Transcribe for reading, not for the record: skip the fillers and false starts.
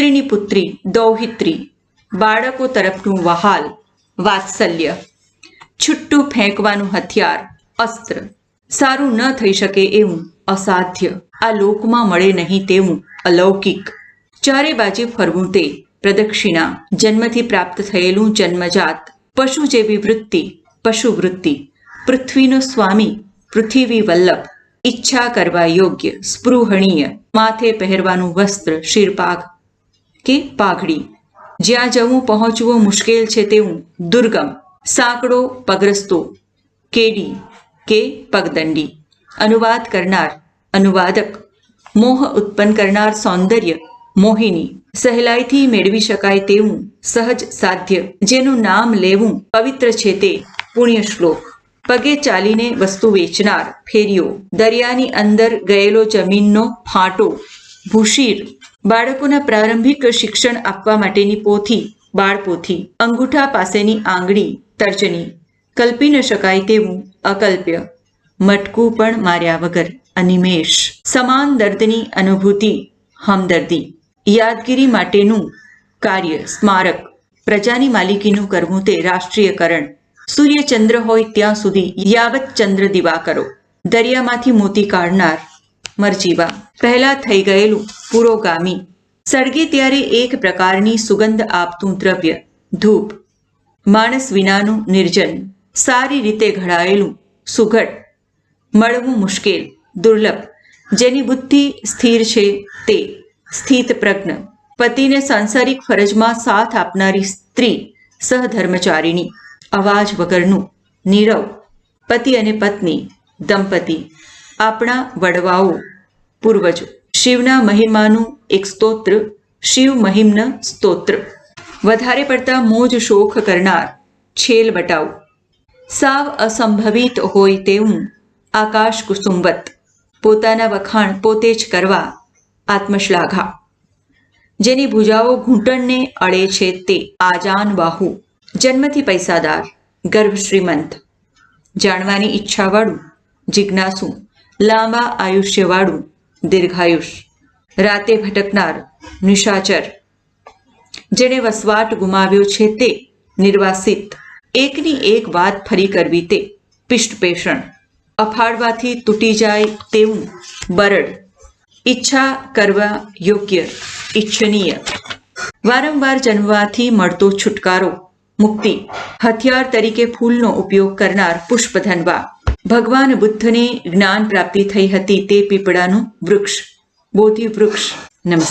પુત્રીની પુત્રી દૌહિત્રી, બાળકો તરફનું વહાલ વાત્સલ્ય, છૂટું ફેંકવાનું હથિયાર અસ્ત્ર, સારું ન થઈ શકે એવું અસાધ્ય, આ લોકમાં મળે નહીં તેવું અલૌકિક, ચારે બાજુ ફરવું તે પ્રદક્ષિણા, જન્મથી પ્રાપ્ત થયેલું જન્મજાત પશુ જેવી વૃત્તિ પશુવૃત્તિ, પૃથ્વીનો સ્વામી પૃથ્વી વલ્લભ, ઈચ્છા કરવા યોગ્ય સ્પૃહણીય, માથે પહેરવાનું વસ્ત્ર શિરપાઘ કે પાઘડી, જ્યાં જવું પહોંચવું મુશ્કેલ છે તેવું દુર્ગમ, સાંકડો પગરસ્તો કેડી કે પગદંડી, અનુવાદ કરનાર અનુવાદક, મોહ ઉત્પન્ન કરનાર સૌંદર્ય મોહિની, સહેલાઈથી મેળવી શકાય તેવું સહજ સાધ્ય, જેનું નામ લેવું પવિત્ર છે તે પુણ્ય શ્લોક, પગે ચાલીને વસ્તુ વેચનાર ફેરીઓ, દરિયાની અંદર ગયેલો જમીનનો ફાંટો ભૂશીર, બાળકોના પ્રારંભિક શિક્ષણ આપવા માટેની પોથી બાળપોથી, અંગૂઠા પાસેની આંગળી તર્જની, કલ્પી ન શકાય તેવું અકલ્પ્ય, મટકું પણ માર્યા વગર અનિમેષ, સમાન દર્દની અનુભૂતિ હમદર્દી, યાદગીરી માટેનું કાર્ય સ્મારક, પ્રજાની માલિકીનું કરવું તે રાષ્ટ્રીયકરણ, સૂર્ય ચંદ્ર હોય ત્યાં સુધી યાવત ચંદ્ર દિવાકરો, દરિયામાંથી મોતી કાઢનાર મરજીવા, પહેલા થઈ ગયેલું પુરોગામી, સળગે ત્યારે એક પ્રકારની સુગંધ આપતું દ્રવ્ય ધૂપ, માણસ વિનાનું નિર્જન, સારી રીતે ઘડાયેલું સુઘડ, મળવું મુશ્કેલ દુર્લભ, જેની બુદ્ધિ સ્થિર છે તે સ્થિત પ્રજ્ઞ, પતિને સાંસારિક ફરજમાં સાથ આપનારી સ્ત્રી સહધર્મચારિણી, અવાજ વગરનું નીરવ, પતિ અને પત્ની દંપતી, આપણા વડવાઓ પૂર્વજો, શિવના મહિમાનું એક સ્તોત્ર શિવ મહિમ્ન સ્તોત્ર, વધારે પડતા મોજ શોખ કરનાર છેલ બટાવ, સાવ અસંભવિત હોય તેવું આકાશ કુસુમવત, પોતાના વખાણ પોતે જ કરવા આત્મશ્લાઘા, જેની ભુજાઓ ઘૂંટણને અડે છે તે આજાન બાહુ, જન્મથી પૈસાદાર ગર્ભ શ્રીમંત, જાણવાની ઈચ્છાવાળું જિજ્ઞાસુ, લાંબા આયુષ્યવાળું દીર્ઘાયુષ, રાતે ભટકનાર નિશાચર, જેણે વસવાટ ગુમાવ્યો છે તે નિર્વાસિત, એકની એક વાત ફરી કરવી તે પિષ્ટપેષણ, અફાળવાથી તૂટી જાય તેવું બરડ, ઈચ્છા કરવા યોગ્ય ઈચ્છનીય, વારંવાર જન્મવાથી મળતો છુટકારો મુક્તિ, હથિયાર તરીકે ફૂલનો ઉપયોગ કરનાર પુષ્પધનવા, ભગવાન બુદ્ધને જ્ઞાન પ્રાપ્તિ થઈ હતી તે પીપળાનું વૃક્ષ બોધિ વૃક્ષ. નમસ્કાર.